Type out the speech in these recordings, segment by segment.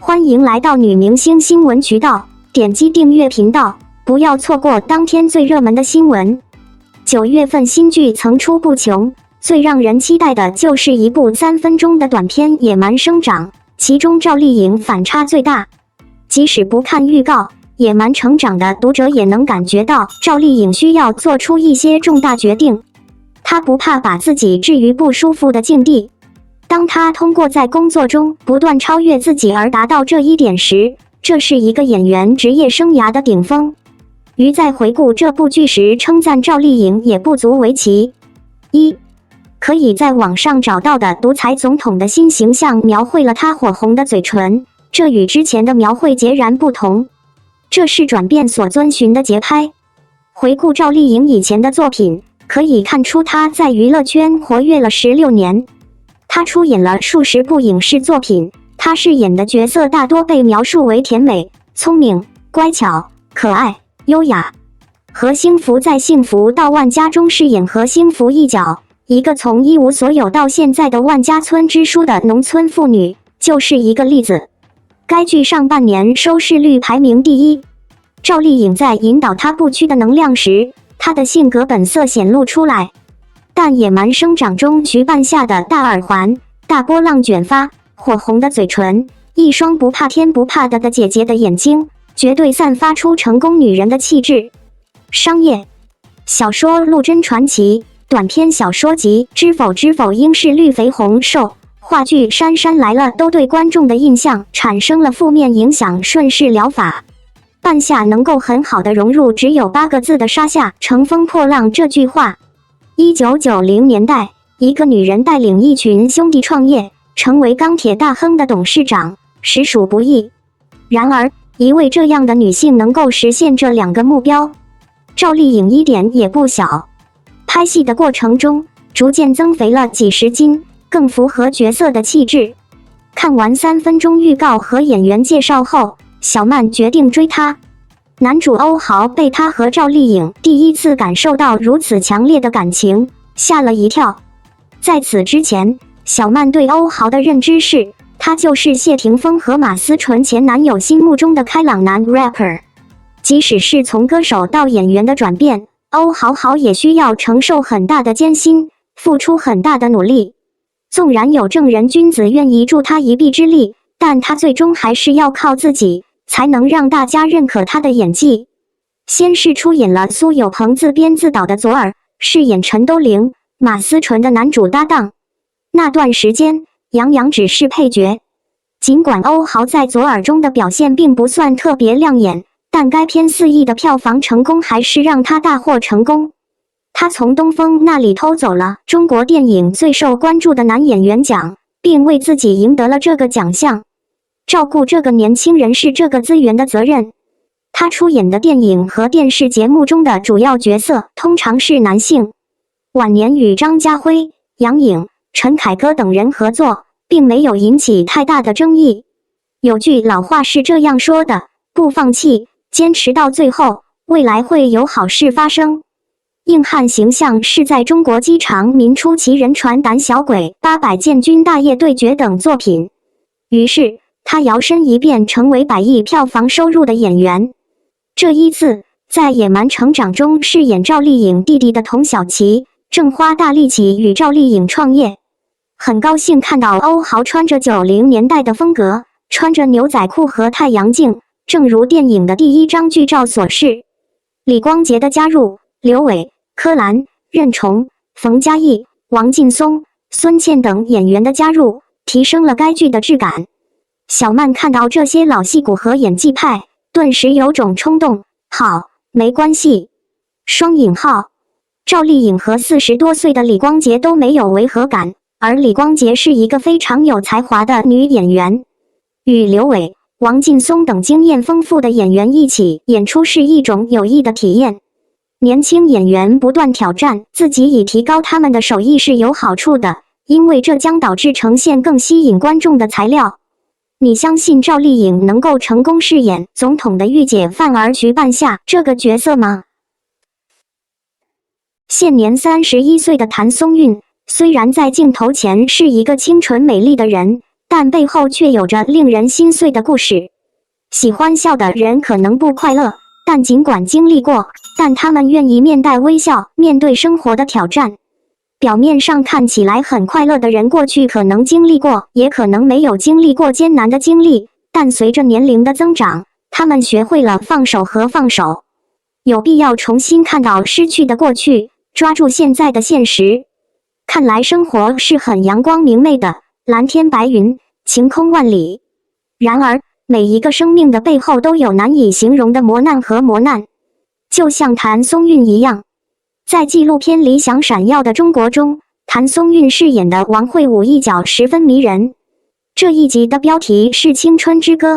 欢迎来到女明星新闻渠道，点击订阅频道，不要错过当天最热门的新闻。9月份新剧层出不穷，最让人期待的就是一部3分钟的短片《野蛮生长》，其中赵丽颖反差最大。即使不看预告，《野蛮成长》的读者也能感觉到赵丽颖需要做出一些重大决定。她不怕把自己置于不舒服的境地。当他通过在工作中不断超越自己而达到这一点时，这是一个演员职业生涯的顶峰。于在回顾这部剧时称赞赵丽颖也不足为奇。1. 可以在网上找到的独裁总统的新形象描绘了他火红的嘴唇，这与之前的描绘截然不同。这是转变所遵循的节拍。回顾赵丽颖以前的作品，可以看出她在娱乐圈活跃了16年。她出演了数十部影视作品，她饰演的角色大多被描述为甜美、聪明、乖巧、可爱、优雅。何星福在《幸福到万家》中饰演何星福一角，一个从一无所有到现在的万家村支书的农村妇女，就是一个例子。该剧上半年收视率排名第1。赵丽颖在引导她不屈的能量时，她的性格本色显露出来。但《野蛮生长》中徐半夏的大耳环、大波浪卷发、火红的嘴唇，一双不怕天不怕地的姐姐的眼睛，绝对散发出成功女人的气质。商业小说《陆贞传奇》、短篇小说集《知否知否应是绿肥红瘦》、话剧《杉杉来了》都对观众的印象产生了负面影响。顺势疗法，半夏能够很好地融入只有8个字的沙下乘风破浪这句话。1990年代，一个女人带领一群兄弟创业，成为钢铁大亨的董事长，实属不易。然而，一位这样的女性能够实现这2个目标，赵丽颖一点也不小。拍戏的过程中，逐渐增肥了几十斤，更符合角色的气质。看完3分钟预告和演员介绍后，小曼决定追她。男主欧豪被他和赵丽颖第一次感受到如此强烈的感情，吓了一跳。在此之前，小曼对欧豪的认知是，他就是谢霆锋和马思纯前男友心目中的开朗男 rapper。即使是从歌手到演员的转变，欧豪也需要承受很大的艰辛，付出很大的努力。纵然有正人君子愿意助他一臂之力，但他最终还是要靠自己，才能让大家认可他的演技。先是出演了苏有朋自编自导的《左耳》，饰演陈都灵、马思纯的男主搭档。那段时间，杨洋只是配角。尽管欧豪在《左耳》中的表现并不算特别亮眼，但该片4亿的票房成功还是让他大获成功。他从东风那里偷走了中国电影最受关注的男演员奖，并为自己赢得了这个奖项。照顾这个年轻人是这个资源的责任。他出演的电影和电视节目中的主要角色通常是男性。晚年与张家辉、杨颖、陈凯歌等人合作，并没有引起太大的争议。有句老话是这样说的：不放弃，坚持到最后，未来会有好事发生。硬汉形象是在中国机场民出奇人传胆小鬼、800建军大业对决等作品。于是他摇身一变成为100亿票房收入的演员。这一次，在《野蛮成长》中饰演赵丽颖弟弟的童晓琪，正花大力气与赵丽颖创业。很高兴看到欧豪穿着90年代的风格，穿着牛仔裤和太阳镜，正如电影的第1张剧照所示。李光洁的加入，刘伟、柯蓝、任重、冯嘉译、王劲松、孙茜等演员的加入，提升了该剧的质感。小曼看到这些老戏骨和演技派，顿时有种冲动。好，没关系。双引号，赵丽颖和40多岁的李光洁都没有违和感，而李光洁是一个非常有才华的女演员。与刘伟、王劲松等经验丰富的演员一起演出是一种有益的体验。年轻演员不断挑战自己以提高他们的手艺是有好处的，因为这将导致呈现更吸引观众的材料。你相信赵丽颖能够成功饰演总统的御姐范儿徐半夏这个角色吗？现年31岁的谭松韵，虽然在镜头前是一个清纯美丽的人，但背后却有着令人心碎的故事。喜欢笑的人可能不快乐，但尽管经历过，但他们愿意面带微笑，面对生活的挑战。表面上看起来很快乐的人，过去可能经历过，也可能没有经历过艰难的经历，但随着年龄的增长，他们学会了放手和放手。有必要重新看到失去的过去，抓住现在的现实。看来生活是很阳光明媚的，蓝天白云，晴空万里。然而，每一个生命的背后都有难以形容的磨难和磨难，就像谭松韵一样。在纪录片《理想闪耀的中国》中，谭松韵饰演的王慧武一角十分迷人。这一集的标题是《青春之歌》。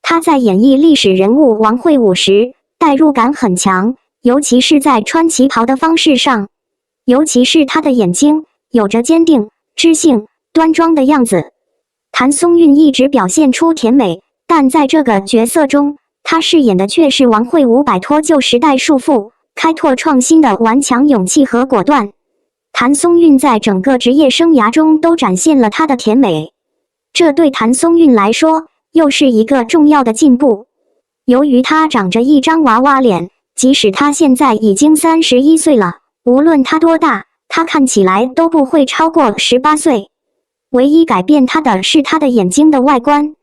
她在演绎历史人物王慧武时，代入感很强，尤其是在穿旗袍的方式上。尤其是她的眼睛，有着坚定、知性、端庄的样子。谭松韵一直表现出甜美，但在这个角色中，她饰演的却是王慧武摆脱旧时代束缚，开拓创新的顽强勇气和果断。谭松韵在整个职业生涯中都展现了她的甜美，这对谭松韵来说又是一个重要的进步。由于她长着一张娃娃脸，即使她现在已经31岁了，无论她多大，她看起来都不会超过18岁。唯一改变她的是她的眼睛的外观。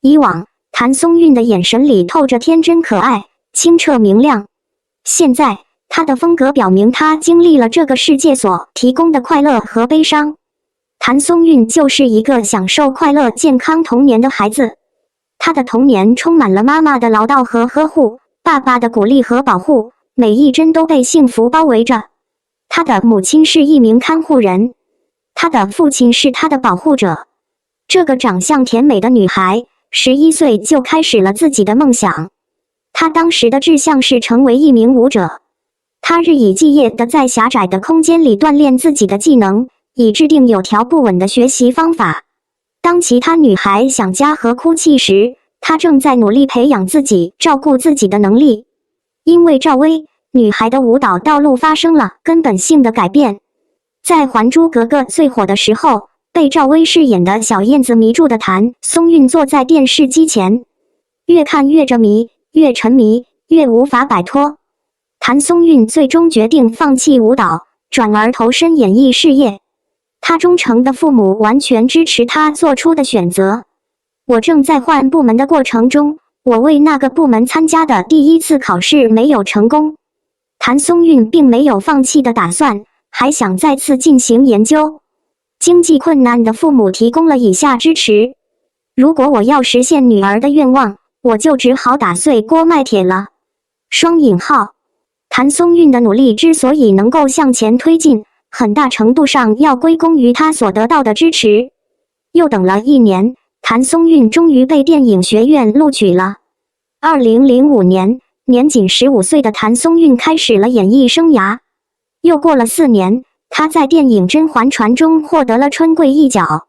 以往，谭松韵的眼神里透着天真可爱、清澈明亮。现在，她的风格表明她经历了这个世界所提供的快乐和悲伤。谭松韵就是一个享受快乐、健康童年的孩子。她的童年充满了妈妈的唠叨和呵护，爸爸的鼓励和保护，每一帧都被幸福包围着。她的母亲是一名看护人，她的父亲是她的保护者。这个长相甜美的女孩，11岁就开始了自己的梦想。她当时的志向是成为一名舞者。她日以继夜地在狭窄的空间里锻炼自己的技能，以制定有条不紊的学习方法。当其他女孩想家和哭泣时，她正在努力培养自己照顾自己的能力。因为赵薇，女孩的舞蹈道路发生了根本性的改变。在《还珠格格》最火的时候，被赵薇饰演的小燕子迷住的谭松韵坐在电视机前，越看越着迷，越沉迷，越无法摆脱。谭松韵最终决定放弃舞蹈，转而投身演艺事业。她忠诚的父母完全支持她做出的选择。我正在换部门的过程中，我为那个部门参加的第一次考试没有成功。谭松韵并没有放弃的打算，还想再次进行研究。经济困难的父母提供了以下支持：如果我要实现女儿的愿望，我就只好打碎锅卖铁了。双引号。谭松韵的努力之所以能够向前推进，很大程度上要归功于她所得到的支持。又等了1年，谭松韵终于被电影学院录取了。2005年，年仅15岁的谭松韵开始了演艺生涯。又过了4年，她在电影《甄嬛传》中获得了春桂一角。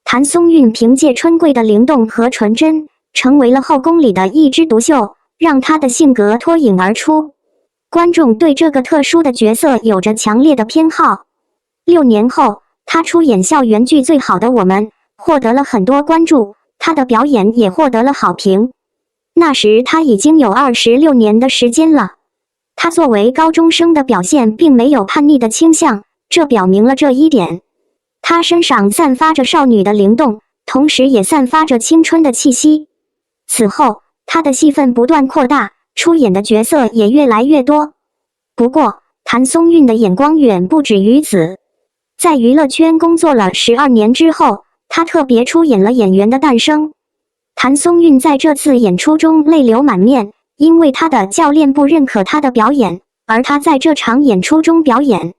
谭松韵凭借春桂的灵动和纯真，成为了后宫里的一枝独秀，让她的性格脱颖而出。观众对这个特殊的角色有着强烈的偏好。6年后，她出演校园剧《最好的我们》，获得了很多关注，她的表演也获得了好评。那时她已经有26年的时间了。她作为高中生的表现并没有叛逆的倾向，这表明了这一点。她身上散发着少女的灵动，同时也散发着青春的气息。此后，她的戏份不断扩大，出演的角色也越来越多。不过，谭松韵的眼光远不止于此。在娱乐圈工作了12年之后，她特别出演了《演员的诞生》。谭松韵在这次演出中泪流满面，因为她的教练不认可她的表演，而她在这场演出中表演：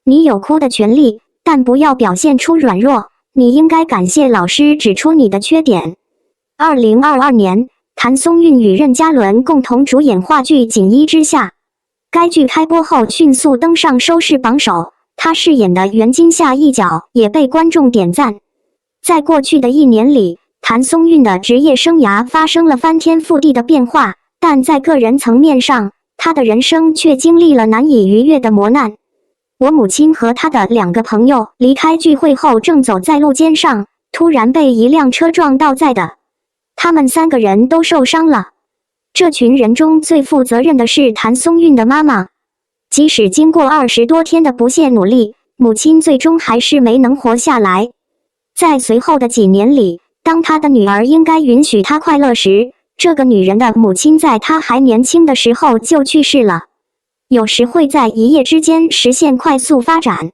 你有哭的权利，但不要表现出软弱，你应该感谢老师指出你的缺点。2022年，谭松韵与任嘉伦共同主演话剧《锦衣之下》。该剧开播后迅速登上收视榜首，她饰演的袁今夏一角也被观众点赞。在过去的1年里，谭松韵的职业生涯发生了翻天覆地的变化，但在个人层面上，她的人生却经历了难以逾越的磨难。我母亲和她的2个朋友离开聚会后正走在路肩上，突然被一辆车撞倒在的。他们3个人都受伤了。这群人中最负责任的是谭松韵的妈妈。即使经过20多天的不懈努力，母亲最终还是没能活下来。在随后的几年里，当她的女儿应该允许她快乐时，这个女人的母亲在她还年轻的时候就去世了。有时会在一夜之间实现快速发展。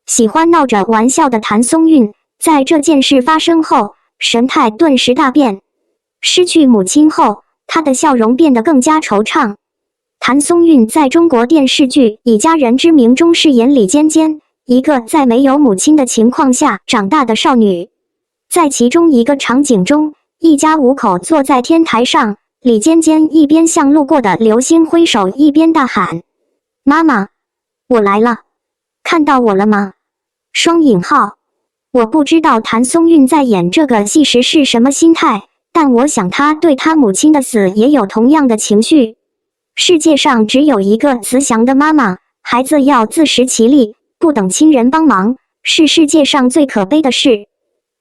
喜欢闹着玩笑的谭松韵，在这件事发生后，神态顿时大变。失去母亲后，她的笑容变得更加惆怅。谭松韵在中国电视剧《以家人之名》中饰演李尖尖，一个在没有母亲的情况下长大的少女。在其中一个场景中，一家5口坐在天台上，李尖尖一边向路过的流星挥手，一边大喊：“妈妈，我来了，看到我了吗？”我不知道谭松韵在演这个戏时是什么心态，但我想她对她母亲的死也有同样的情绪。世界上只有一个慈祥的妈妈，孩子要自食其力，不等亲人帮忙，是世界上最可悲的事。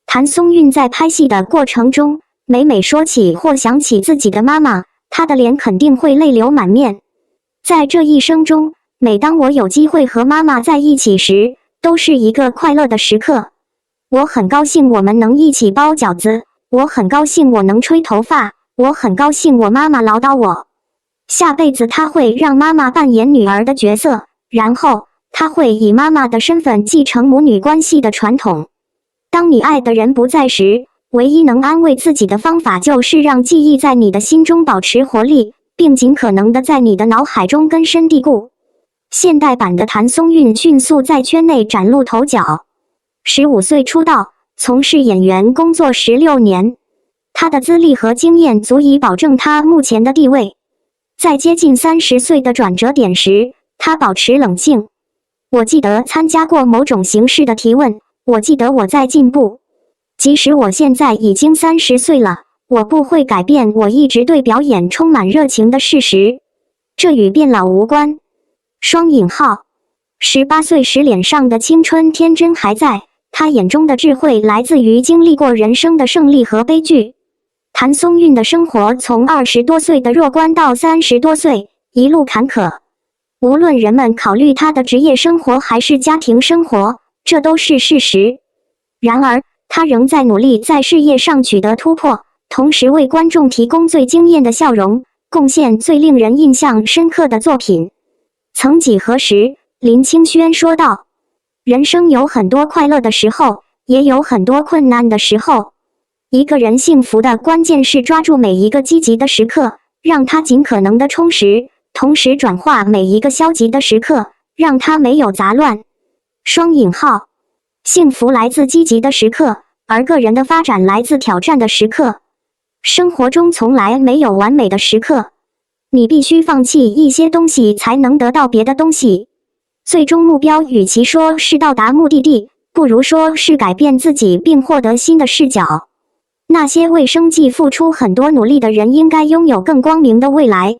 谭松韵在拍戏的过程中，每说起或想起自己的妈妈，她的脸肯定会泪流满面。在这一生中，每当我有机会和妈妈在一起时，都是一个快乐的时刻。我很高兴我们能一起包饺子，我很高兴我能吹头发，我很高兴我妈妈唠叨我。下辈子她会让妈妈扮演女儿的角色，然后她会以妈妈的身份继承母女关系的传统。当你爱的人不在时，唯一能安慰自己的方法就是让记忆在你的心中保持活力，并尽可能的在你的脑海中根深蒂固。现代版的谭松韵迅速在圈内崭露头角。15岁出道，从事演员工作16年，她的资历和经验足以保证她目前的地位。在接近30岁的转折点时，她保持冷静。我记得参加过某种形式的提问，我记得我在进步。即使我现在已经30岁了，我不会改变我一直对表演充满热情的事实。这与变老无关。18岁时脸上的青春天真还在，他眼中的智慧来自于经历过人生的胜利和悲剧。谭松韵的生活从20多岁的弱冠到30多岁，一路坎坷。无论人们考虑她的职业生活还是家庭生活，这都是事实。然而，她仍在努力在事业上取得突破，同时为观众提供最惊艳的笑容，贡献最令人印象深刻的作品。曾几何时，林清轩说道：“人生有很多快乐的时候，也有很多困难的时候。一个人幸福的关键是抓住每一个积极的时刻，让它尽可能的充实，同时转化每一个消极的时刻，让它没有杂乱。幸福来自积极的时刻，而个人的发展来自挑战的时刻。生活中从来没有完美的时刻，你必须放弃一些东西才能得到别的东西。最终目标与其说是到达目的地，不如说是改变自己并获得新的视角。那些为生计付出很多努力的人应该拥有更光明的未来。